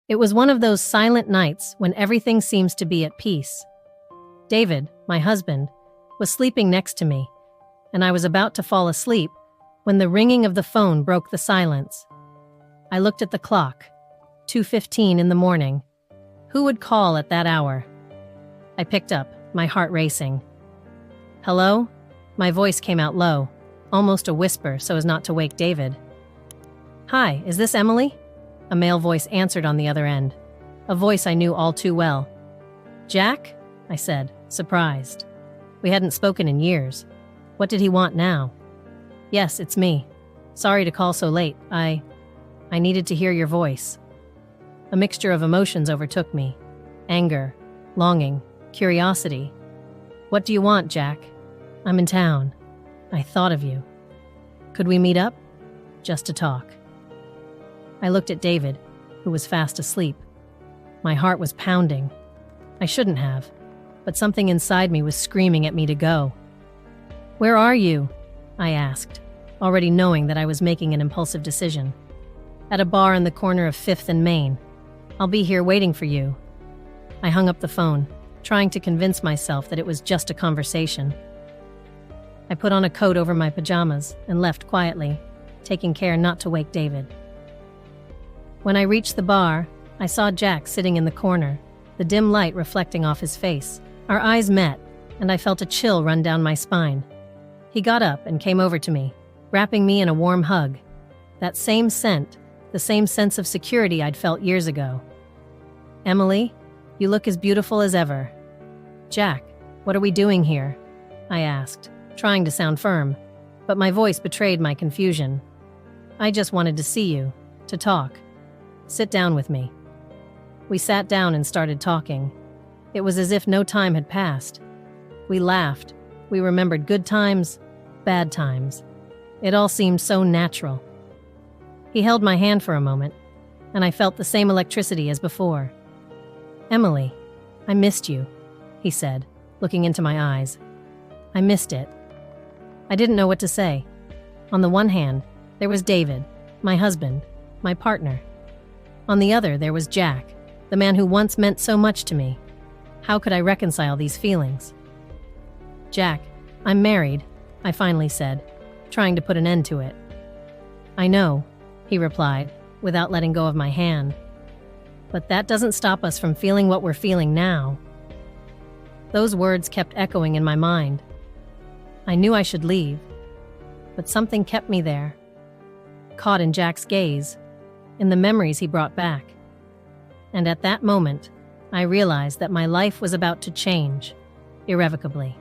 It was one of those silent nights when everything seems to be at peace. David, my husband, was sleeping next to me, and I was about to fall asleep when the ringing of the phone broke the silence. I looked at the clock. 2:15 in the morning. Who would call at that hour? I picked up, my heart racing. "Hello?" My voice came out low, almost a whisper so as not to wake David. "Hi, is this Emily?" A male voice answered on the other end, a voice I knew all too well. "Jack?" I said, surprised. We hadn't spoken in years. What did he want now? "Yes, it's me. Sorry to call so late. I needed to hear your voice." A mixture of emotions overtook me. Anger, longing, curiosity. "What do you want, Jack?" "I'm in town. I thought of you. Could we meet up? Just to talk." I looked at David, who was fast asleep. My heart was pounding. I shouldn't have, but something inside me was screaming at me to go. "Where are you?" I asked, already knowing that I was making an impulsive decision. "At a bar in the corner of 5th and Main. I'll be here waiting for you." I hung up the phone, trying to convince myself that it was just a conversation. I put on a coat over my pajamas and left quietly, taking care not to wake David. When I reached the bar, I saw Jack sitting in the corner, the dim light reflecting off his face. Our eyes met, and I felt a chill run down my spine. He got up and came over to me, wrapping me in a warm hug. That same scent, the same sense of security I'd felt years ago. "Emily, you look as beautiful as ever." "Jack, what are we doing here?" I asked, trying to sound firm, but my voice betrayed my confusion. "I just wanted to see you, to talk. Sit down with me." We sat down and started talking. It was as if no time had passed. We laughed. We remembered good times, bad times. It all seemed so natural. He held my hand for a moment, and I felt the same electricity as before. "Emily, I missed you," he said, looking into my eyes. I missed it. I didn't know what to say. On the one hand, there was David, my husband, my partner. On the other, there was Jack, the man who once meant so much to me. How could I reconcile these feelings? "Jack, I'm married," I finally said, trying to put an end to it. "I know," he replied, without letting go of my hand. "But that doesn't stop us from feeling what we're feeling now." Those words kept echoing in my mind. I knew I should leave, but something kept me there, caught in Jack's gaze, in the memories he brought back. And at that moment, I realized that my life was about to change, irrevocably.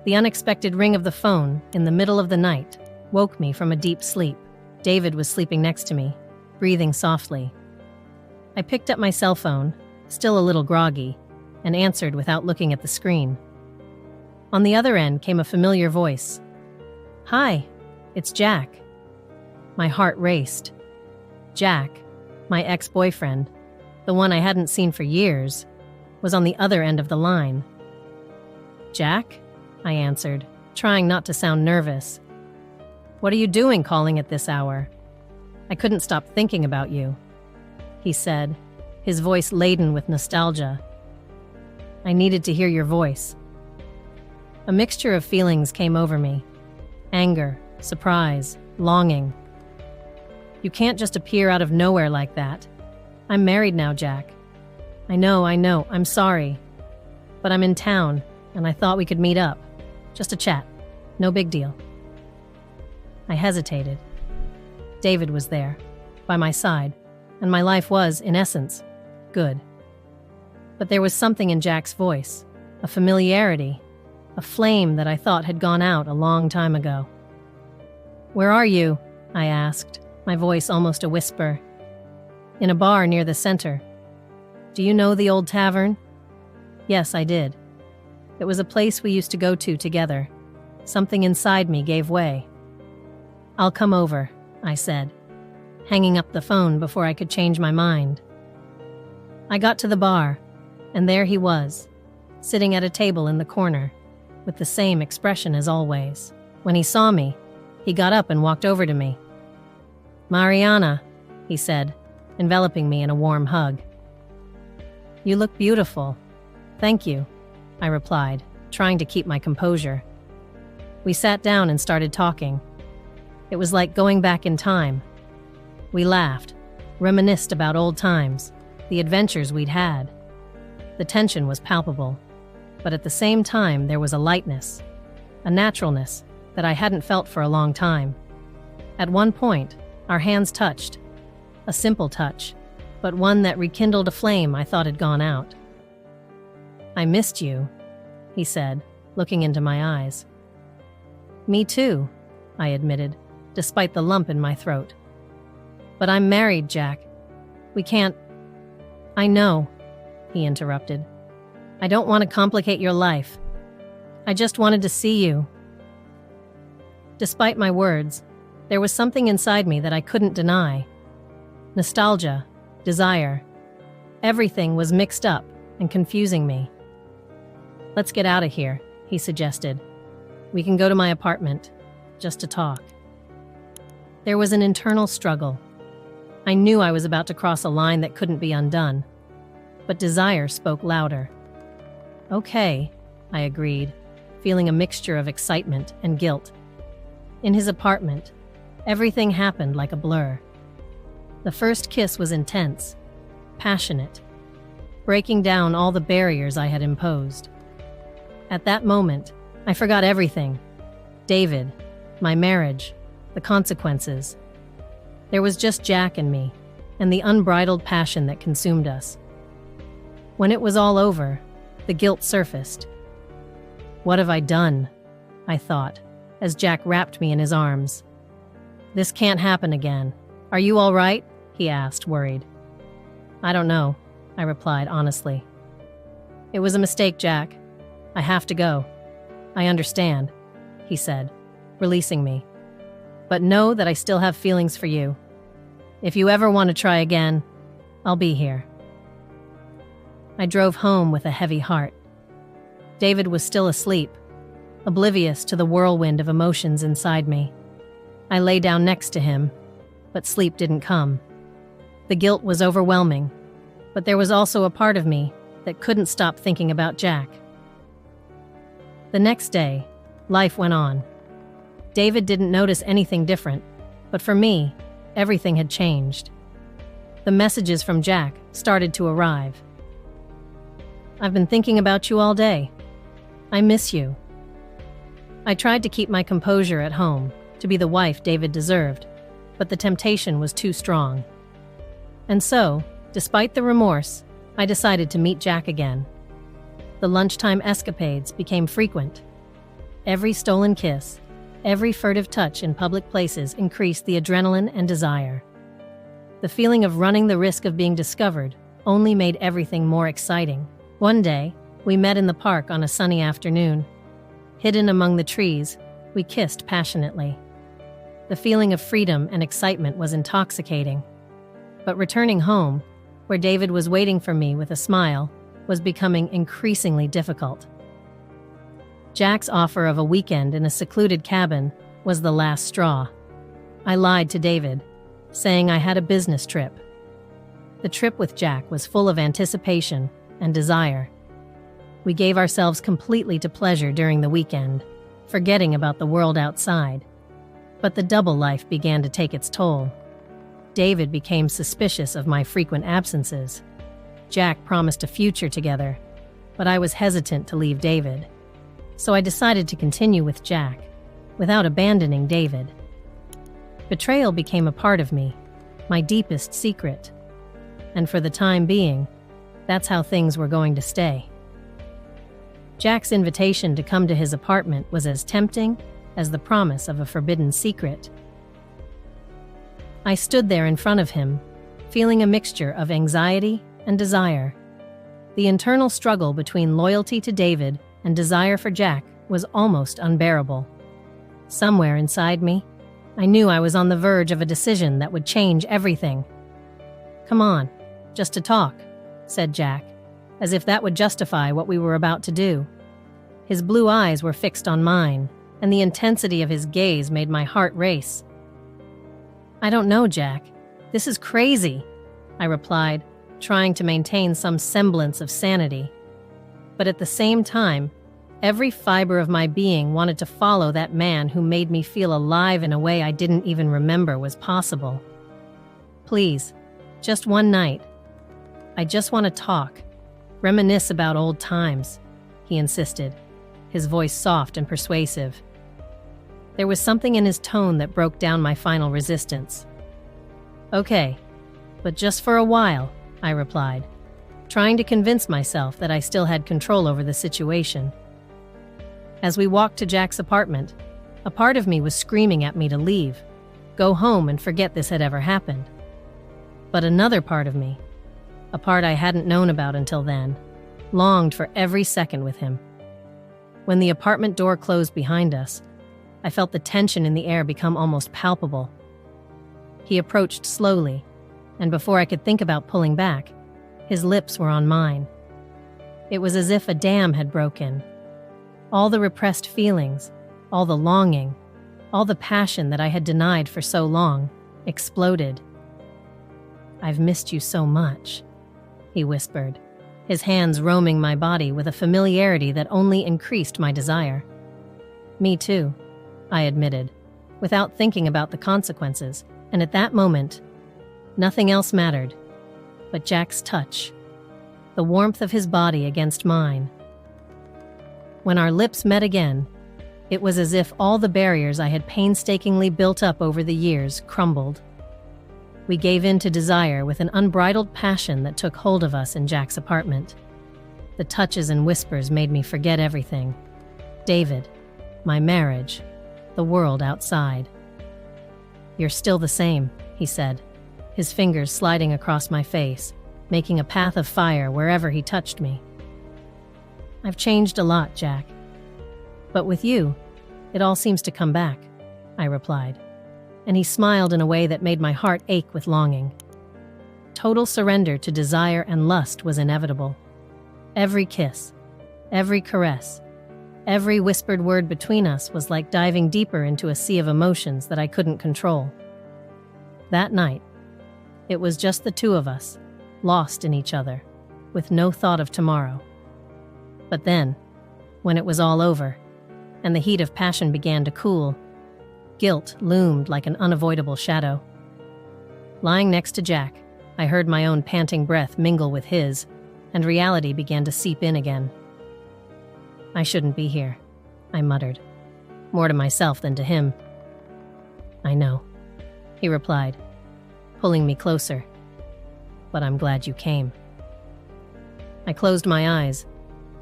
The unexpected ring of the phone in the middle of the night woke me from a deep sleep. David was sleeping next to me, breathing softly. I picked up my cell phone, still a little groggy, and answered without looking at the screen. On the other end came a familiar voice. "Hi, it's Jack." My heart raced. Jack, my ex-boyfriend, the one I hadn't seen for years, was on the other end of the line. "Jack?" I answered, trying not to sound nervous. "What are you doing calling at this hour?" "I couldn't stop thinking about you," he said, his voice laden with nostalgia. "I needed to hear your voice." A mixture of feelings came over me. Anger, surprise, longing. "You can't just appear out of nowhere like that. I'm married now, Jack." I know, I'm sorry. But I'm in town, and I thought we could meet up. Just a chat. No big deal." I hesitated. David was there, by my side, and my life was, in essence, good. But there was something in Jack's voice, a familiarity, a flame that I thought had gone out a long time ago. "Where are you?" I asked, my voice almost a whisper. "In a bar near the center." "Do you know the old tavern?" Yes, I did. It was a place we used to go to together. Something inside me gave way. "I'll come over," I said, hanging up the phone before I could change my mind. I got to the bar, and there he was, sitting at a table in the corner, with the same expression as always. When he saw me, he got up and walked over to me. "Mariana," he said, enveloping me in a warm hug. "You look beautiful." "Thank you," I replied, trying to keep my composure. We sat down and started talking. It was like going back in time. We laughed, reminisced about old times, the adventures we'd had. The tension was palpable, but at the same time there was a lightness, a naturalness that I hadn't felt for a long time. At one point, our hands touched, a simple touch, but one that rekindled a flame I thought had gone out. "I missed you," he said, looking into my eyes. "Me too," I admitted, despite the lump in my throat. "But I'm married, Jack. We can't—" "I know," he interrupted. "I don't want to complicate your life. I just wanted to see you." Despite my words, there was something inside me that I couldn't deny. Nostalgia, desire, everything was mixed up and confusing me. "Let's get out of here," he suggested. "We can go to my apartment, just to talk." There was an internal struggle. I knew I was about to cross a line that couldn't be undone, but desire spoke louder. "Okay," I agreed, feeling a mixture of excitement and guilt. In his apartment, everything happened like a blur. The first kiss was intense, passionate, breaking down all the barriers I had imposed. At that moment, I forgot everything. David, my marriage, the consequences. There was just Jack and me, and the unbridled passion that consumed us. When it was all over, the guilt surfaced. "What have I done?" I thought, as Jack wrapped me in his arms. "This can't happen again. Are you all right?" he asked, worried. "I don't know," I replied honestly. "It was a mistake, Jack. I have to go." "I understand," he said, releasing me. "But know that I still have feelings for you. If you ever want to try again, I'll be here." I drove home with a heavy heart. David was still asleep, oblivious to the whirlwind of emotions inside me. I lay down next to him, but sleep didn't come. The guilt was overwhelming, but there was also a part of me that couldn't stop thinking about Jack. The next day, life went on. David didn't notice anything different, but for me, everything had changed. The messages from Jack started to arrive. "I've been thinking about you all day. I miss you." I tried to keep my composure at home, to be the wife David deserved, but the temptation was too strong. And so, despite the remorse, I decided to meet Jack again. The lunchtime escapades became frequent. Every stolen kiss, every furtive touch in public places increased the adrenaline and desire. The feeling of running the risk of being discovered only made everything more exciting. One day, we met in the park on a sunny afternoon. Hidden among the trees, we kissed passionately. The feeling of freedom and excitement was intoxicating. But returning home, where David was waiting for me with a smile, was becoming increasingly difficult. Jack's offer of a weekend in a secluded cabin was the last straw. I lied to David, saying I had a business trip. The trip with Jack was full of anticipation and desire. We gave ourselves completely to pleasure during the weekend, forgetting about the world outside. But the double life began to take its toll. David became suspicious of my frequent absences. Jack promised a future together, but I was hesitant to leave David. So I decided to continue with Jack, without abandoning David. Betrayal became a part of me, my deepest secret. And for the time being, that's how things were going to stay. Jack's invitation to come to his apartment was as tempting as the promise of a forbidden secret. I stood there in front of him, feeling a mixture of anxiety and desire. The internal struggle between loyalty to David and desire for Jack was almost unbearable. Somewhere inside me, I knew I was on the verge of a decision that would change everything. "Come on, just to talk," said Jack, as if that would justify what we were about to do. His blue eyes were fixed on mine, and the intensity of his gaze made my heart race. "I don't know, Jack. This is crazy," I replied, trying to maintain some semblance of sanity. But at the same time, every fiber of my being wanted to follow that man who made me feel alive in a way I didn't even remember was possible. Please, just one night. I just want to talk, reminisce about old times, he insisted, his voice soft and persuasive. There was something in his tone that broke down my final resistance. Okay, but just for a while, I replied, trying to convince myself that I still had control over the situation. As we walked to Jack's apartment, a part of me was screaming at me to leave, go home and forget this had ever happened. But another part of me, a part I hadn't known about until then, longed for every second with him. When the apartment door closed behind us, I felt the tension in the air become almost palpable. He approached slowly, and before I could think about pulling back, his lips were on mine. It was as if a dam had broken. All the repressed feelings, all the longing, all the passion that I had denied for so long, exploded. "I've missed you so much," he whispered, his hands roaming my body with a familiarity that only increased my desire. "Me too," I admitted, without thinking about the consequences, and at that moment, nothing else mattered but Jack's touch, the warmth of his body against mine. When our lips met again, it was as if all the barriers I had painstakingly built up over the years crumbled. We gave in to desire with an unbridled passion that took hold of us in Jack's apartment. The touches and whispers made me forget everything. David, my marriage, the world outside. "You're still the same," he said, his fingers sliding across my face, making a path of fire wherever he touched me. "I've changed a lot, Jack. But with you, it all seems to come back," I replied, and he smiled in a way that made my heart ache with longing. Total surrender to desire and lust was inevitable. Every kiss, every caress, every whispered word between us was like diving deeper into a sea of emotions that I couldn't control. That night, it was just the two of us, lost in each other, with no thought of tomorrow. But then, when it was all over, and the heat of passion began to cool, guilt loomed like an unavoidable shadow. Lying next to Jack, I heard my own panting breath mingle with his, and reality began to seep in again. "I shouldn't be here," I muttered, more to myself than to him. "I know," he replied, pulling me closer. "But I'm glad you came." I closed my eyes,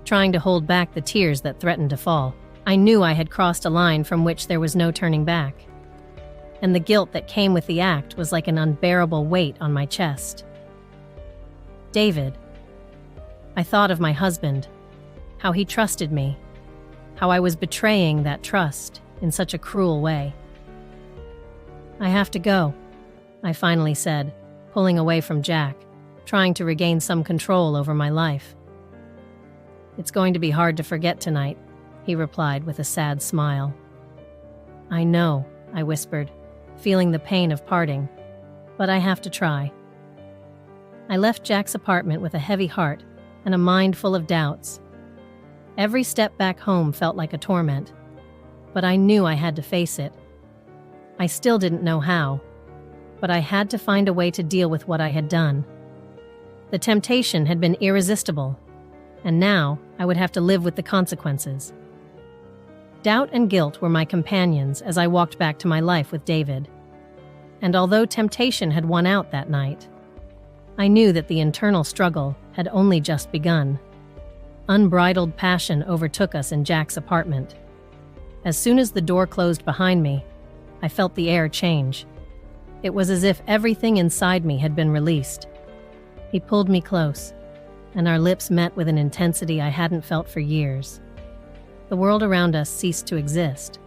trying to hold back the tears that threatened to fall. I knew I had crossed a line from which there was no turning back, and the guilt that came with the act was like an unbearable weight on my chest. David. I thought of my husband, how he trusted me, how I was betraying that trust in such a cruel way. "I have to go," I finally said, pulling away from Jack, trying to regain some control over my life. "It's going to be hard to forget tonight," he replied with a sad smile. "I know," I whispered, feeling the pain of parting, "but I have to try." I left Jack's apartment with a heavy heart and a mind full of doubts. Every step back home felt like a torment, but I knew I had to face it. I still didn't know how, but I had to find a way to deal with what I had done. The temptation had been irresistible, and now I would have to live with the consequences. Doubt and guilt were my companions as I walked back to my life with David. And although temptation had won out that night, I knew that the internal struggle had only just begun. Unbridled passion overtook us in Jack's apartment. As soon as the door closed behind me, I felt the air change. It was as if everything inside me had been released. He pulled me close, and our lips met with an intensity I hadn't felt for years. The world around us ceased to exist.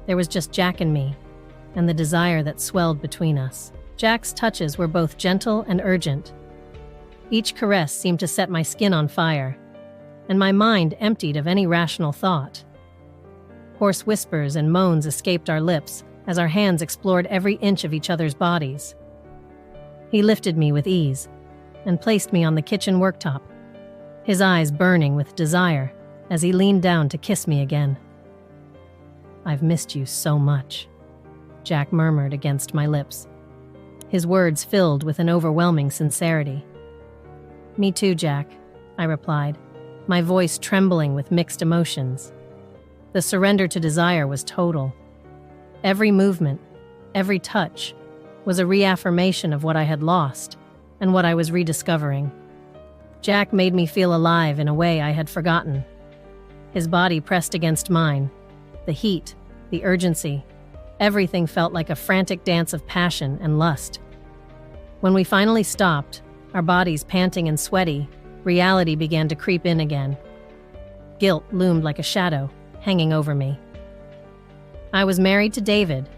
There was just Jack and me, and the desire that swelled between us. Jack's touches were both gentle and urgent. Each caress seemed to set my skin on fire, and my mind emptied of any rational thought. Hoarse whispers and moans escaped our lips as our hands explored every inch of each other's bodies. He lifted me with ease and placed me on the kitchen worktop, his eyes burning with desire as he leaned down to kiss me again. "I've missed you so much," Jack murmured against my lips, his words filled with an overwhelming sincerity. "Me too, Jack," I replied, my voice trembling with mixed emotions. The surrender to desire was total. Every movement, every touch, was a reaffirmation of what I had lost and what I was rediscovering. Jack made me feel alive in a way I had forgotten. His body pressed against mine. The heat, the urgency, everything felt like a frantic dance of passion and lust. When we finally stopped, our bodies panting and sweaty, reality began to creep in again. Guilt loomed like a shadow, hanging over me. I was married to David.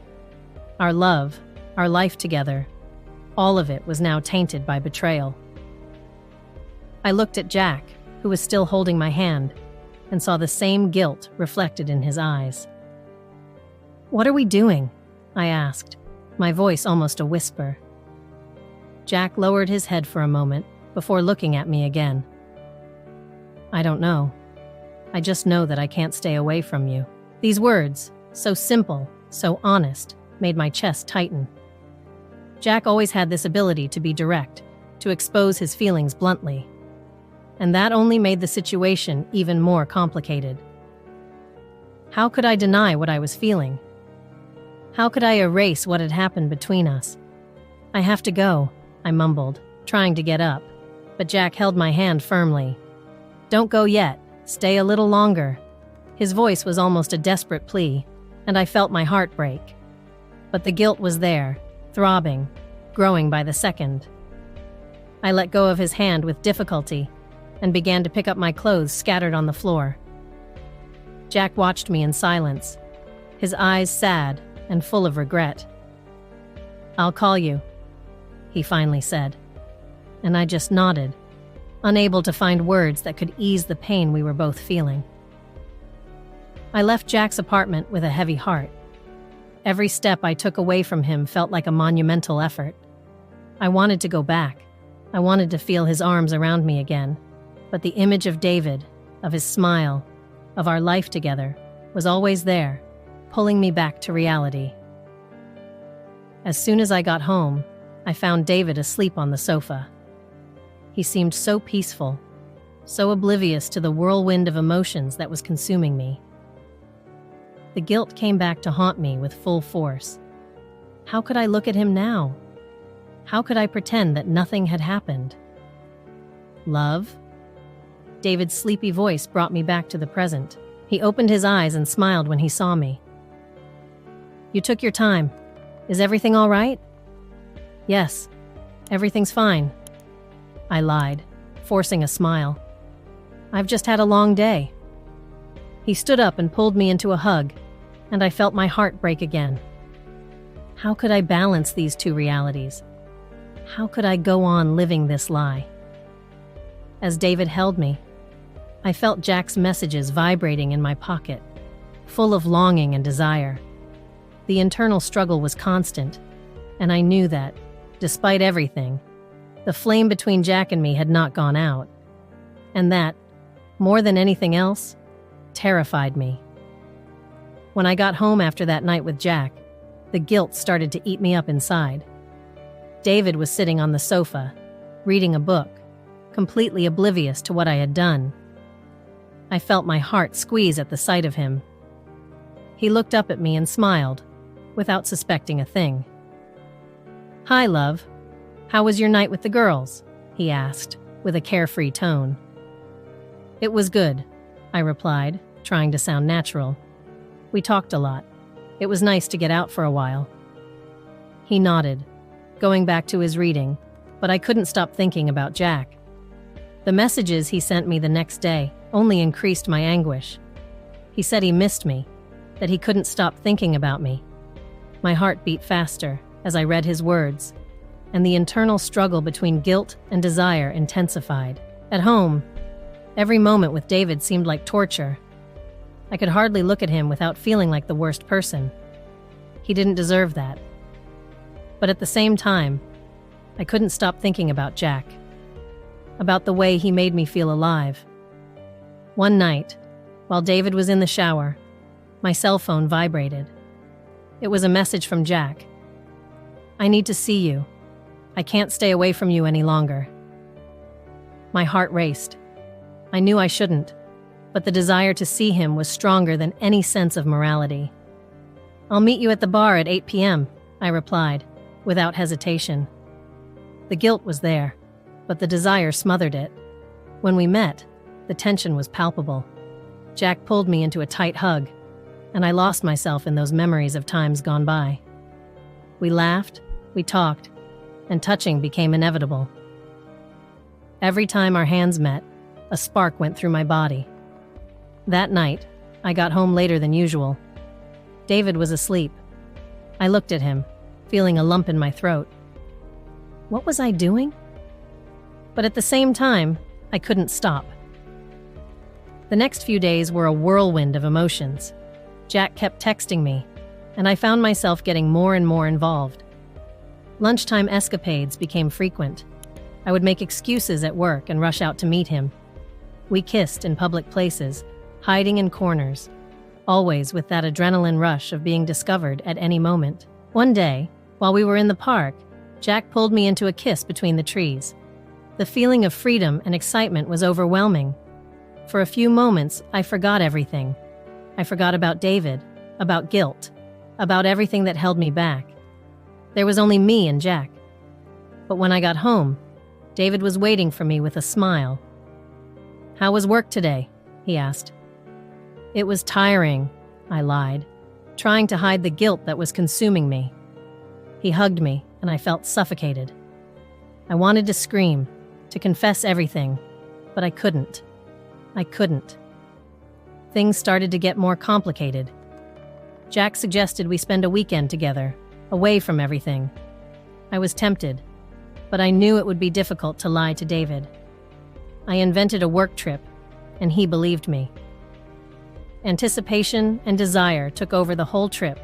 Our love, our life together, all of it was now tainted by betrayal. I looked at Jack, who was still holding my hand, and saw the same guilt reflected in his eyes. "What are we doing?" I asked, my voice almost a whisper. Jack lowered his head for a moment before looking at me again. "I don't know. I just know that I can't stay away from you." These words, so simple, so honest, made my chest tighten. Jack always had this ability to be direct, to expose his feelings bluntly. And that only made the situation even more complicated. How could I deny what I was feeling? How could I erase what had happened between us? "I have to go," I mumbled, trying to get up, but Jack held my hand firmly. "Don't go yet. Stay a little longer." His voice was almost a desperate plea, and I felt my heart break. But the guilt was there, throbbing, growing by the second. I let go of his hand with difficulty and began to pick up my clothes scattered on the floor. Jack watched me in silence, his eyes sad and full of regret. "I'll call you," he finally said, and I just nodded, unable to find words that could ease the pain we were both feeling. I left Jack's apartment with a heavy heart. Every step I took away from him felt like a monumental effort. I wanted to go back. I wanted to feel his arms around me again. But the image of David, of his smile, of our life together, was always there, pulling me back to reality. As soon as I got home, I found David asleep on the sofa. He seemed so peaceful, so oblivious to the whirlwind of emotions that was consuming me. The guilt came back to haunt me with full force. How could I look at him now? How could I pretend that nothing had happened? "Love?" David's sleepy voice brought me back to the present. He opened his eyes and smiled when he saw me. "You took your time. Is everything all right?" "Yes, everything's fine," I lied, forcing a smile. "I've just had a long day." He stood up and pulled me into a hug, and I felt my heart break again. How could I balance these two realities? How could I go on living this lie? As David held me, I felt Jack's messages vibrating in my pocket, full of longing and desire. The internal struggle was constant, and I knew that, despite everything, the flame between Jack and me had not gone out, and that, more than anything else, terrified me. When I got home after that night with Jack, the guilt started to eat me up inside. David was sitting on the sofa, reading a book, completely oblivious to what I had done. I felt my heart squeeze at the sight of him. He looked up at me and smiled, without suspecting a thing. "Hi, love. How was your night with the girls?" he asked, with a carefree tone. "It was good," I replied, trying to sound natural. "We talked a lot. It was nice to get out for a while." He nodded, going back to his reading, but I couldn't stop thinking about Jack. The messages he sent me the next day only increased my anguish. He said he missed me, that he couldn't stop thinking about me. My heart beat faster as I read his words, and the internal struggle between guilt and desire intensified. At home, every moment with David seemed like torture. I could hardly look at him without feeling like the worst person. He didn't deserve that. But at the same time, I couldn't stop thinking about Jack, about the way he made me feel alive. One night, while David was in the shower, my cell phone vibrated. It was a message from Jack. "I need to see you. I can't stay away from you any longer." My heart raced. I knew I shouldn't, but the desire to see him was stronger than any sense of morality. "I'll meet you at the bar at 8 p.m., I replied, without hesitation. The guilt was there, but the desire smothered it. When we met, the tension was palpable. Jack pulled me into a tight hug, and I lost myself in those memories of times gone by. We laughed, we talked, and touching became inevitable. Every time our hands met, a spark went through my body. That night, I got home later than usual. David was asleep. I looked at him, feeling a lump in my throat. What was I doing? But at the same time, I couldn't stop. The next few days were a whirlwind of emotions. Jack kept texting me, and I found myself getting more and more involved. Lunchtime escapades became frequent. I would make excuses at work and rush out to meet him. We kissed in public places, hiding in corners, always with that adrenaline rush of being discovered at any moment. One day, while we were in the park, Jack pulled me into a kiss between the trees. The feeling of freedom and excitement was overwhelming. For a few moments, I forgot everything. I forgot about David, about guilt, about everything that held me back. There was only me and Jack. But when I got home, David was waiting for me with a smile. "How was work today?" he asked. "It was tiring," I lied, trying to hide the guilt that was consuming me. He hugged me, and I felt suffocated. I wanted to scream, to confess everything, but I couldn't. Things started to get more complicated. Jack suggested we spend a weekend together, away from everything. I was tempted, but I knew it would be difficult to lie to David. I invented a work trip, and he believed me. Anticipation and desire took over the whole trip.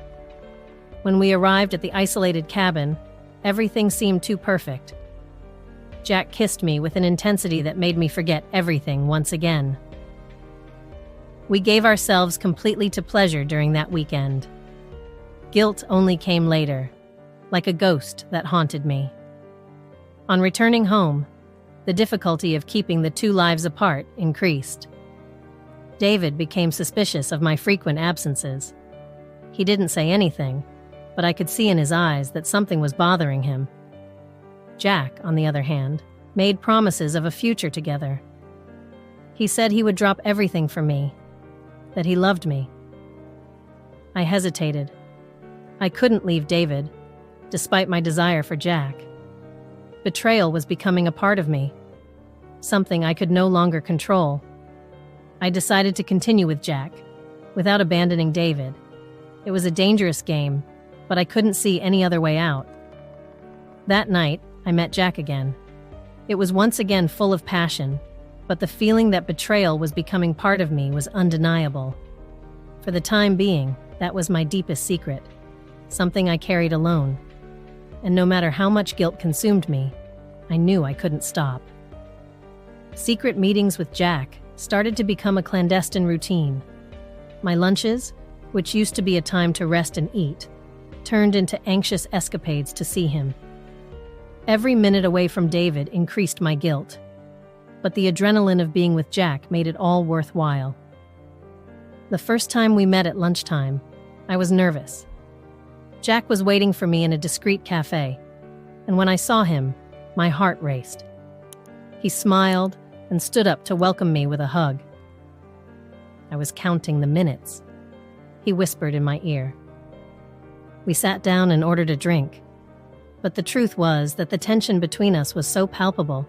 When we arrived at the isolated cabin, everything seemed too perfect. Jack kissed me with an intensity that made me forget everything once again. We gave ourselves completely to pleasure during that weekend. Guilt only came later, like a ghost that haunted me. On returning home, the difficulty of keeping the two lives apart increased. David became suspicious of my frequent absences. He didn't say anything, but I could see in his eyes that something was bothering him. Jack, on the other hand, made promises of a future together. He said he would drop everything for me, that he loved me. I hesitated. I couldn't leave David, despite my desire for Jack. Betrayal was becoming a part of me, something I could no longer control. I decided to continue with Jack, without abandoning David. It was a dangerous game, but I couldn't see any other way out. That night, I met Jack again. It was once again full of passion, but the feeling that betrayal was becoming part of me was undeniable. For the time being, that was my deepest secret, something I carried alone. And no matter how much guilt consumed me, I knew I couldn't stop. Secret meetings with Jack started to become a clandestine routine. My lunches, which used to be a time to rest and eat, turned into anxious escapades to see him. Every minute away from David increased my guilt, but the adrenaline of being with Jack made it all worthwhile. The first time we met at lunchtime, I was nervous. Jack was waiting for me in a discreet cafe, and when I saw him, my heart raced. He smiled and stood up to welcome me with a hug. I was counting the minutes. He whispered in my ear. We sat down and ordered a drink, but the truth was that the tension between us was so palpable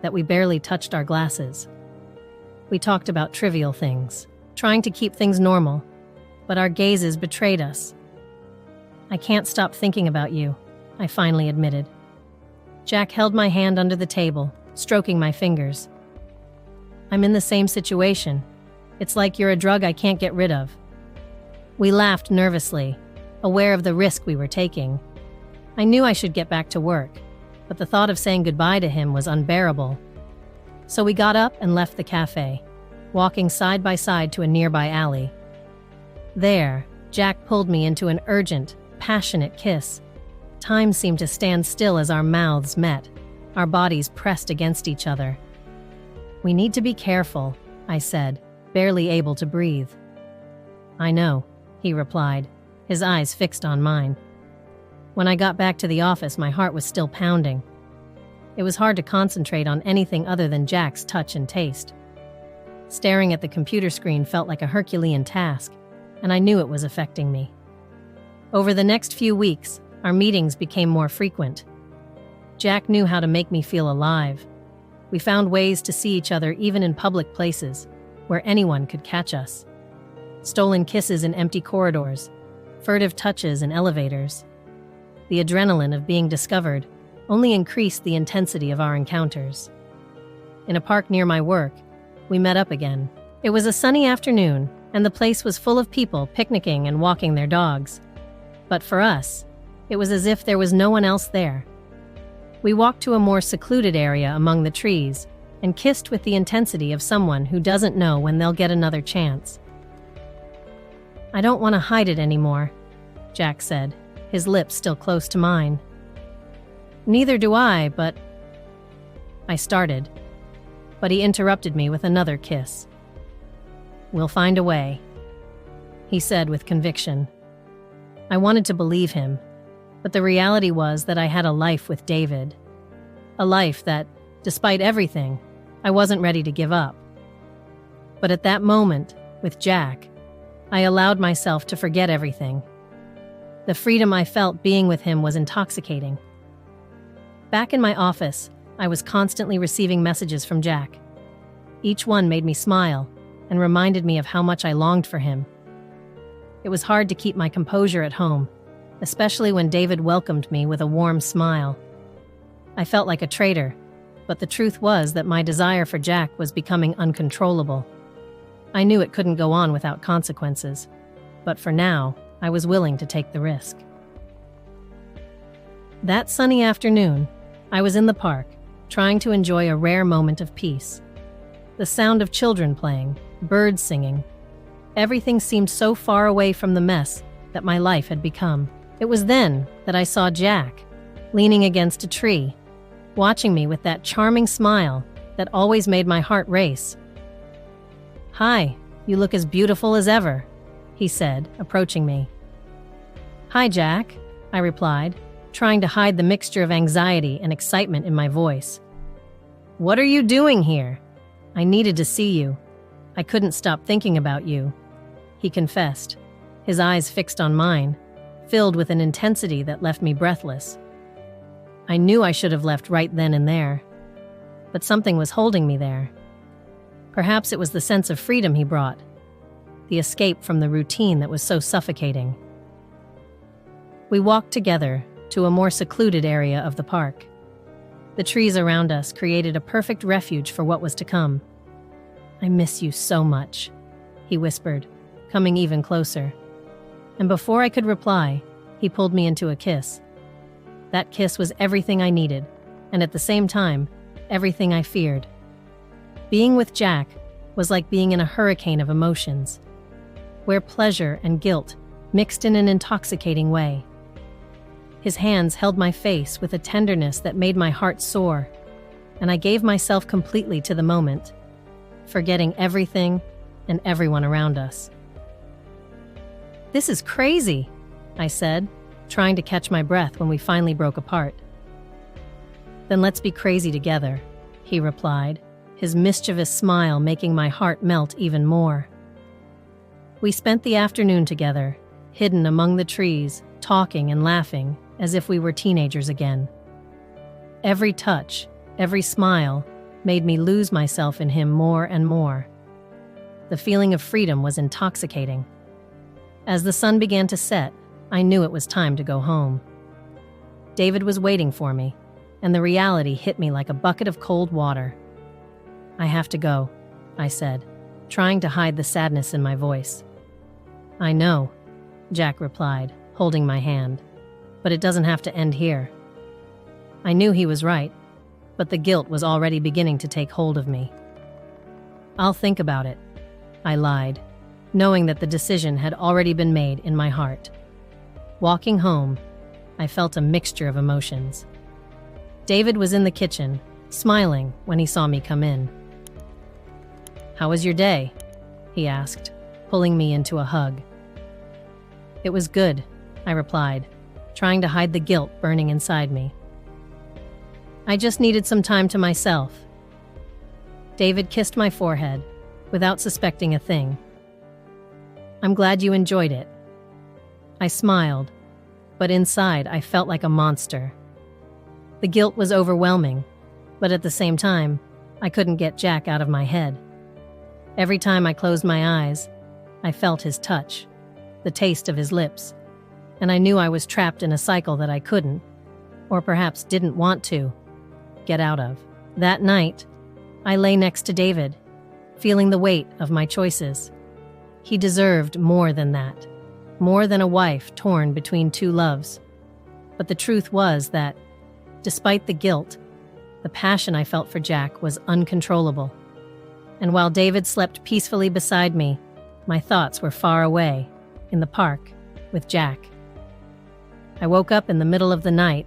that we barely touched our glasses. We talked about trivial things, trying to keep things normal, but our gazes betrayed us. I can't stop thinking about you, I finally admitted. Jack held my hand under the table, stroking my fingers. I'm in the same situation. It's like you're a drug I can't get rid of. We laughed nervously, aware of the risk we were taking. I knew I should get back to work, but the thought of saying goodbye to him was unbearable. So we got up and left the cafe, walking side by side to a nearby alley. There, Jack pulled me into an urgent, passionate kiss. Time seemed to stand still as our mouths met, our bodies pressed against each other. "We need to be careful," I said, barely able to breathe. "I know," he replied, his eyes fixed on mine. When I got back to the office, my heart was still pounding. It was hard to concentrate on anything other than Jack's touch and taste. Staring at the computer screen felt like a Herculean task, and I knew it was affecting me. Over the next few weeks, our meetings became more frequent. Jack knew how to make me feel alive. We found ways to see each other even in public places, where anyone could catch us. Stolen kisses in empty corridors, furtive touches in elevators. The adrenaline of being discovered only increased the intensity of our encounters. In a park near my work, we met up again. It was a sunny afternoon, and the place was full of people picnicking and walking their dogs. But for us, it was as if there was no one else there. We walked to a more secluded area among the trees and kissed with the intensity of someone who doesn't know when they'll get another chance. "I don't want to hide it anymore," Jack said, his lips still close to mine. "Neither do I, but—" I started, but he interrupted me with another kiss. "We'll find a way," he said with conviction. I wanted to believe him, but the reality was that I had a life with David. A life that, despite everything, I wasn't ready to give up. But at that moment, with Jack, I allowed myself to forget everything. The freedom I felt being with him was intoxicating. Back in my office, I was constantly receiving messages from Jack. Each one made me smile and reminded me of how much I longed for him. It was hard to keep my composure at home, especially when David welcomed me with a warm smile. I felt like a traitor, but the truth was that my desire for Jack was becoming uncontrollable. I knew it couldn't go on without consequences, but for now, I was willing to take the risk. That sunny afternoon, I was in the park, trying to enjoy a rare moment of peace. The sound of children playing, birds singing. Everything seemed so far away from the mess that my life had become. It was then that I saw Jack, leaning against a tree, watching me with that charming smile that always made my heart race. "Hi, you look as beautiful as ever," he said, approaching me. "Hi, Jack," I replied, trying to hide the mixture of anxiety and excitement in my voice. "What are you doing here? I needed to see you. I couldn't stop thinking about you," he confessed, his eyes fixed on mine, filled with an intensity that left me breathless. I knew I should have left right then and there, but something was holding me there. Perhaps it was the sense of freedom he brought, the escape from the routine that was so suffocating. We walked together to a more secluded area of the park. The trees around us created a perfect refuge for what was to come. "I miss you so much," he whispered, coming even closer. And before I could reply, he pulled me into a kiss. That kiss was everything I needed, and at the same time, everything I feared. Being with Jack was like being in a hurricane of emotions, where pleasure and guilt mixed in an intoxicating way. His hands held my face with a tenderness that made my heart soar, and I gave myself completely to the moment, forgetting everything and everyone around us. "This is crazy," I said, trying to catch my breath when we finally broke apart. "Then let's be crazy together," he replied, his mischievous smile making my heart melt even more. We spent the afternoon together, hidden among the trees, talking and laughing as if we were teenagers again. Every touch, every smile, made me lose myself in him more and more. The feeling of freedom was intoxicating. As the sun began to set, I knew it was time to go home. David was waiting for me, and the reality hit me like a bucket of cold water. "I have to go," I said, trying to hide the sadness in my voice. "I know," Jack replied, holding my hand, "but it doesn't have to end here." I knew he was right, but the guilt was already beginning to take hold of me. "I'll think about it," I lied, knowing that the decision had already been made in my heart. Walking home, I felt a mixture of emotions. David was in the kitchen, smiling when he saw me come in. "How was your day?" he asked, pulling me into a hug. "It was good," I replied, trying to hide the guilt burning inside me. "I just needed some time to myself." David kissed my forehead, without suspecting a thing. "I'm glad you enjoyed it." I smiled, but inside I felt like a monster. The guilt was overwhelming, but at the same time, I couldn't get Jack out of my head. Every time I closed my eyes, I felt his touch, the taste of his lips, and I knew I was trapped in a cycle that I couldn't, or perhaps didn't want to, get out of. That night, I lay next to David, feeling the weight of my choices. He deserved more than that, more than a wife torn between two loves. But the truth was that, despite the guilt, the passion I felt for Jack was uncontrollable. And while David slept peacefully beside me, my thoughts were far away, in the park, with Jack. I woke up in the middle of the night,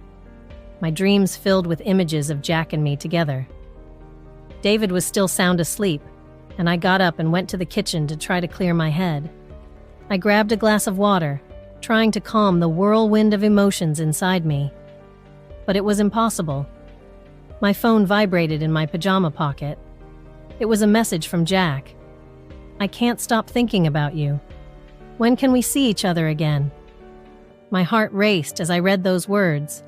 my dreams filled with images of Jack and me together. David was still sound asleep, and I got up and went to the kitchen to try to clear my head. I grabbed a glass of water, trying to calm the whirlwind of emotions inside me. But it was impossible. My phone vibrated in my pajama pocket. It was a message from Jack. "I can't stop thinking about you. When can we see each other again?" My heart raced as I read those words.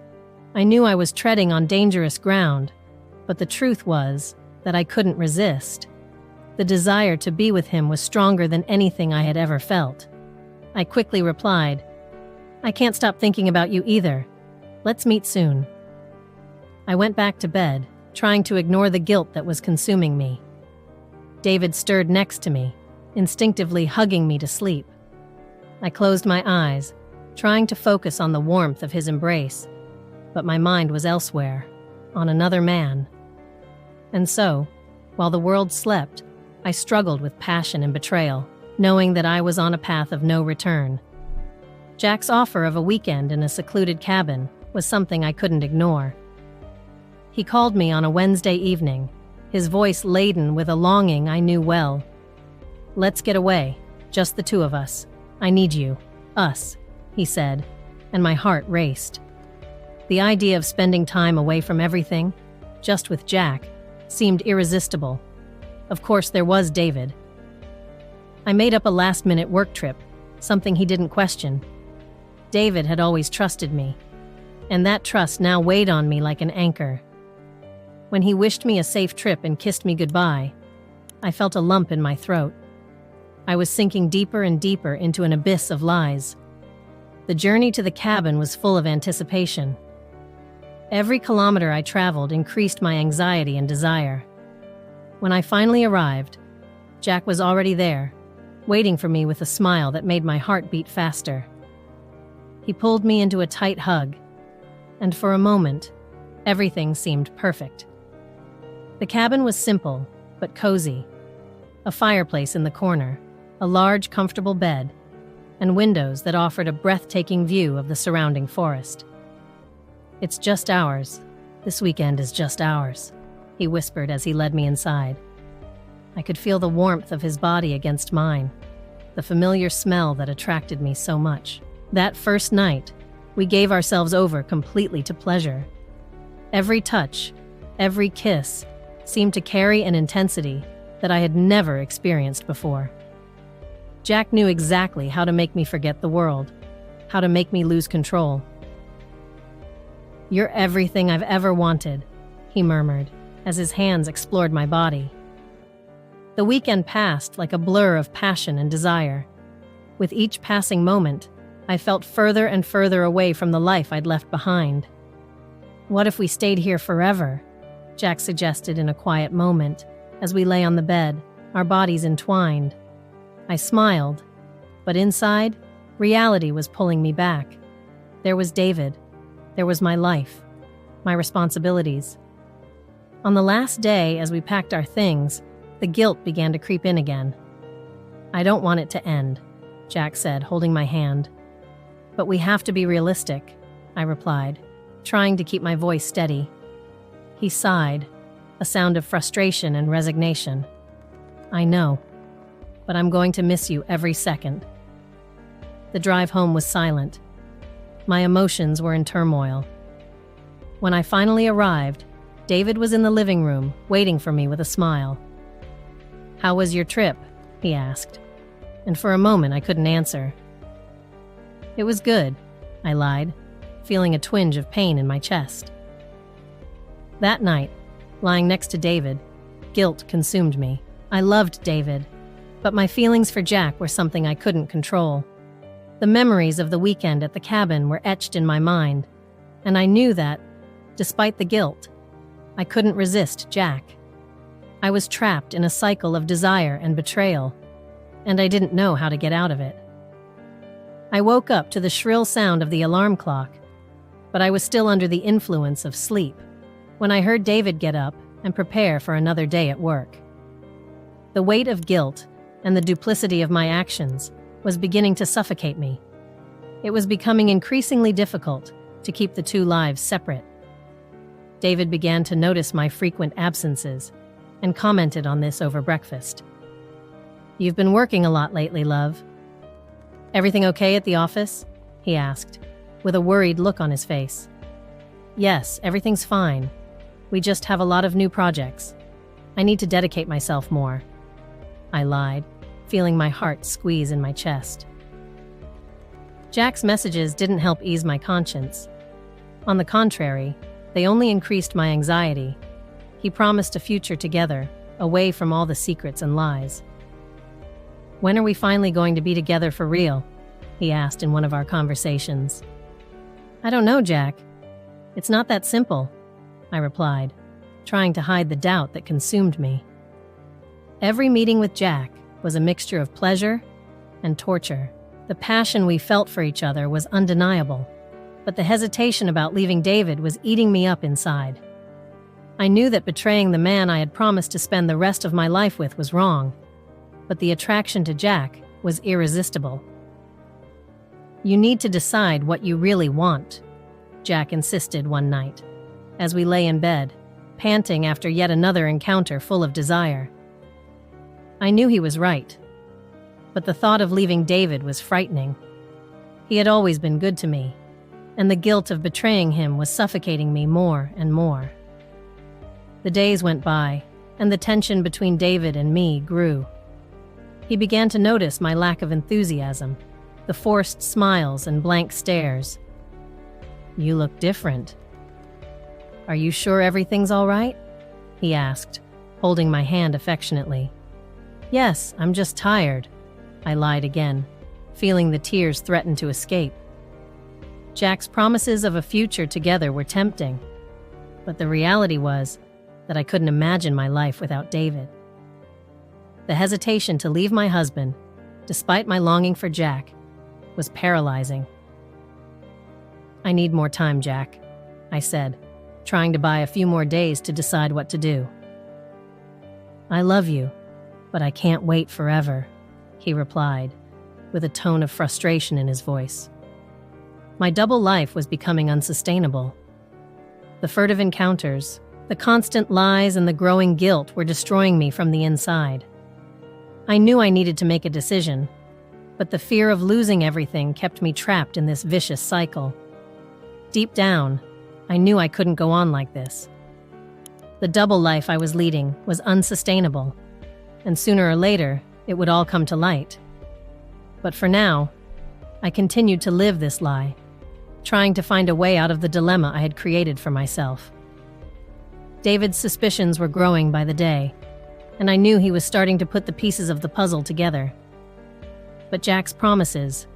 I knew I was treading on dangerous ground, but the truth was that I couldn't resist. The desire to be with him was stronger than anything I had ever felt. I quickly replied, "I can't stop thinking about you either. Let's meet soon." I went back to bed, trying to ignore the guilt that was consuming me. David stirred next to me, instinctively hugging me to sleep. I closed my eyes, trying to focus on the warmth of his embrace, but my mind was elsewhere, on another man. And so, while the world slept, I struggled with passion and betrayal, knowing that I was on a path of no return. Jack's offer of a weekend in a secluded cabin was something I couldn't ignore. He called me on a Wednesday evening, his voice laden with a longing I knew well. "Let's get away, just the two of us. I need you, us," he said, and my heart raced. The idea of spending time away from everything, just with Jack, seemed irresistible. Of course, there was David. I made up a last-minute work trip, something he didn't question. David had always trusted me, and that trust now weighed on me like an anchor. When he wished me a safe trip and kissed me goodbye, I felt a lump in my throat. I was sinking deeper and deeper into an abyss of lies. The journey to the cabin was full of anticipation. Every kilometer I traveled increased my anxiety and desire. When I finally arrived, Jack was already there, waiting for me with a smile that made my heart beat faster. He pulled me into a tight hug, and for a moment, everything seemed perfect. The cabin was simple, but cozy. A fireplace in the corner, a large, comfortable bed, and windows that offered a breathtaking view of the surrounding forest. "It's just ours. This weekend is just ours," he whispered as he led me inside. I could feel the warmth of his body against mine, the familiar smell that attracted me so much. That first night, we gave ourselves over completely to pleasure. Every touch, every kiss, seemed to carry an intensity that I had never experienced before. Jack knew exactly how to make me forget the world, how to make me lose control. "You're everything I've ever wanted," he murmured, as his hands explored my body. The weekend passed like a blur of passion and desire. With each passing moment, I felt further and further away from the life I'd left behind. "What if we stayed here forever?" Jack suggested in a quiet moment, as we lay on the bed, our bodies entwined. I smiled, but inside, reality was pulling me back. There was David. There was my life. my responsibilities. On the last day, as we packed our things, the guilt began to creep in again. "I don't want it to end," Jack said, holding my hand. "But we have to be realistic," I replied, trying to keep my voice steady. He sighed, a sound of frustration and resignation. "I know, but I'm going to miss you every second." The drive home was silent. My emotions were in turmoil. When I finally arrived, David was in the living room, waiting for me with a smile. "How was your trip?" he asked, and for a moment I couldn't answer. "It was good," I lied, feeling a twinge of pain in my chest. That night, lying next to David, guilt consumed me. I loved David, but my feelings for Jack were something I couldn't control. The memories of the weekend at the cabin were etched in my mind, and I knew that, despite the guilt, I couldn't resist Jack. I was trapped in a cycle of desire and betrayal, and I didn't know how to get out of it. I woke up to the shrill sound of the alarm clock, but I was still under the influence of sleep when I heard David get up and prepare for another day at work. The weight of guilt and the duplicity of my actions was beginning to suffocate me. It was becoming increasingly difficult to keep the two lives separate. David began to notice my frequent absences and commented on this over breakfast. "You've been working a lot lately, love. Everything okay at the office?" he asked, with a worried look on his face. "Yes, everything's fine. We just have a lot of new projects. I need to dedicate myself more," I lied, feeling my heart squeeze in my chest. Jack's messages didn't help ease my conscience. On the contrary, they only increased my anxiety. He promised a future together, away from all the secrets and lies. "When are we finally going to be together for real?" he asked in one of our conversations. "I don't know, Jack. It's not that simple," I replied, trying to hide the doubt that consumed me. Every meeting with Jack was a mixture of pleasure and torture. The passion we felt for each other was undeniable, but the hesitation about leaving David was eating me up inside. I knew that betraying the man I had promised to spend the rest of my life with was wrong, but the attraction to Jack was irresistible. "You need to decide what you really want," Jack insisted one night, as we lay in bed, panting after yet another encounter full of desire. I knew he was right, but the thought of leaving David was frightening. He had always been good to me, and the guilt of betraying him was suffocating me more and more. The days went by, and the tension between David and me grew. He began to notice my lack of enthusiasm, the forced smiles and blank stares. "You look different. Are you sure everything's all right?" he asked, holding my hand affectionately. "Yes, I'm just tired," I lied again, feeling the tears threaten to escape. Jack's promises of a future together were tempting, but the reality was that I couldn't imagine my life without David. The hesitation to leave my husband, despite my longing for Jack, was paralyzing. "I need more time, Jack," I said, trying to buy a few more days to decide what to do. "I love you, but I can't wait forever," he replied, with a tone of frustration in his voice. My double life was becoming unsustainable. The furtive encounters, the constant lies, and the growing guilt were destroying me from the inside. I knew I needed to make a decision, but the fear of losing everything kept me trapped in this vicious cycle. Deep down, I knew I couldn't go on like this. The double life I was leading was unsustainable, and sooner or later, it would all come to light. But for now, I continued to live this lie, trying to find a way out of the dilemma I had created for myself. David's suspicions were growing by the day, and I knew he was starting to put the pieces of the puzzle together. But Jack's promises,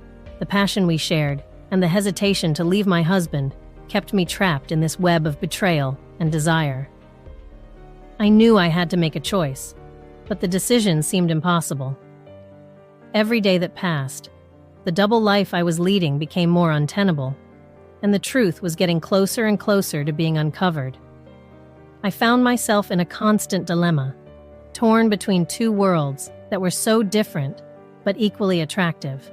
the passion we shared, and the hesitation to leave my husband kept me trapped in this web of betrayal and desire. I knew I had to make a choice, but the decision seemed impossible. Every day that passed, the double life I was leading became more untenable, and the truth was getting closer and closer to being uncovered. I found myself in a constant dilemma, torn between two worlds that were so different but equally attractive.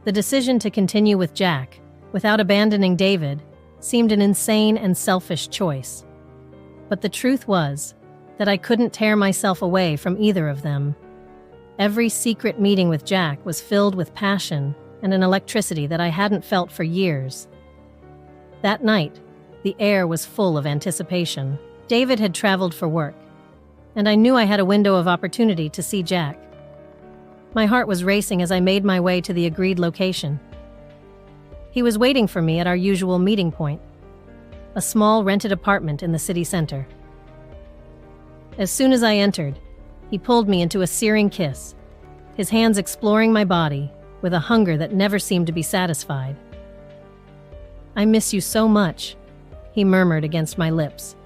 The decision to continue with Jack, without abandoning David, seemed an insane and selfish choice. But the truth was that I couldn't tear myself away from either of them. Every secret meeting with Jack was filled with passion and an electricity that I hadn't felt for years. That night, the air was full of anticipation. David had traveled for work, and I knew I had a window of opportunity to see Jack. My heart was racing as I made my way to the agreed location. He was waiting for me at our usual meeting point, a small rented apartment in the city center. As soon as I entered, he pulled me into a searing kiss, his hands exploring my body with a hunger that never seemed to be satisfied. "I miss you so much," he murmured against my lips,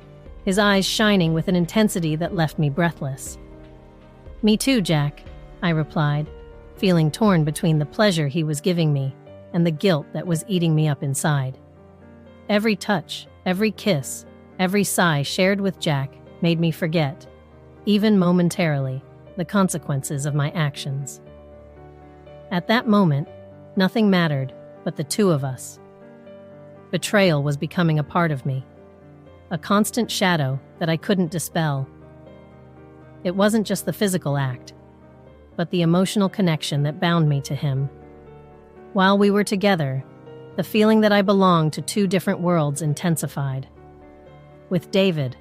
his eyes shining with an intensity that left me breathless. "Me too, Jack," I replied, feeling torn between the pleasure he was giving me and the guilt that was eating me up inside. Every touch, every kiss, every sigh shared with Jack made me forget, even momentarily, the consequences of my actions. At that moment, nothing mattered but the two of us. Betrayal was becoming a part of me, a constant shadow that I couldn't dispel. It wasn't just the physical act, but the emotional connection that bound me to him. While we were together, the feeling that I belonged to two different worlds intensified. With David,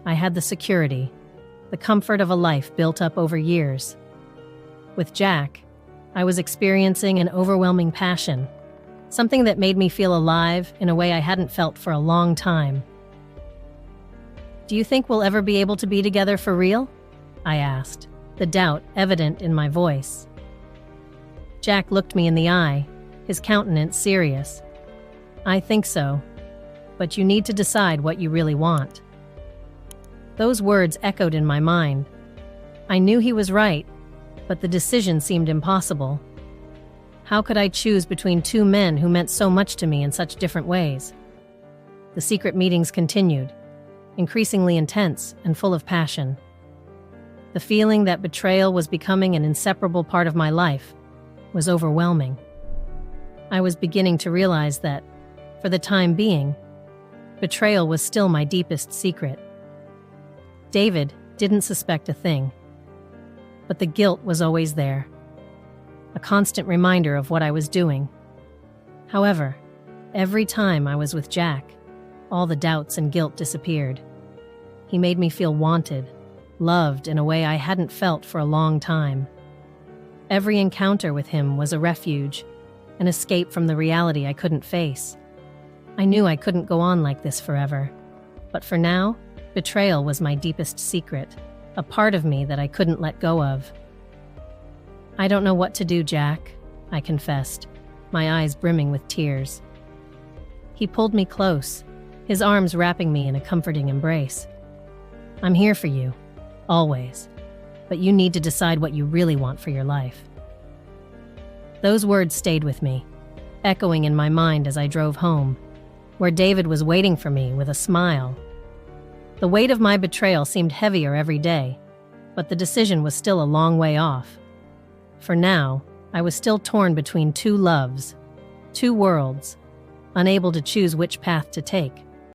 I had the security, the comfort of a life built up over years. With Jack, I was experiencing an overwhelming passion, something that made me feel alive in a way I hadn't felt for a long time. "Do you think we'll ever be able to be together for real?" I asked, the doubt evident in my voice. Jack looked me in the eye, his countenance serious. "I think so, but you need to decide what you really want." Those words echoed in my mind. I knew he was right, but the decision seemed impossible. How could I choose between two men who meant so much to me in such different ways? The secret meetings continued, increasingly intense and full of passion. The feeling that betrayal was becoming an inseparable part of my life was overwhelming. I was beginning to realize that, for the time being, betrayal was still my deepest secret. David didn't suspect a thing, but the guilt was always there, a constant reminder of what I was doing. However, every time I was with Jack, all the doubts and guilt disappeared. He made me feel wanted, loved in a way I hadn't felt for a long time. Every encounter with him was a refuge, an escape from the reality I couldn't face. I knew I couldn't go on like this forever, but for now, betrayal was my deepest secret, a part of me that I couldn't let go of. "I don't know what to do, Jack," I confessed, my eyes brimming with tears. He pulled me close, his arms wrapping me in a comforting embrace. "I'm here for you, always, but you need to decide what you really want for your life." Those words stayed with me, echoing in my mind as I drove home, where David was waiting for me with a smile. The weight of my betrayal seemed heavier every day, but the decision was still a long way off. For now, I was still torn between two loves, two worlds, unable to choose which path to take.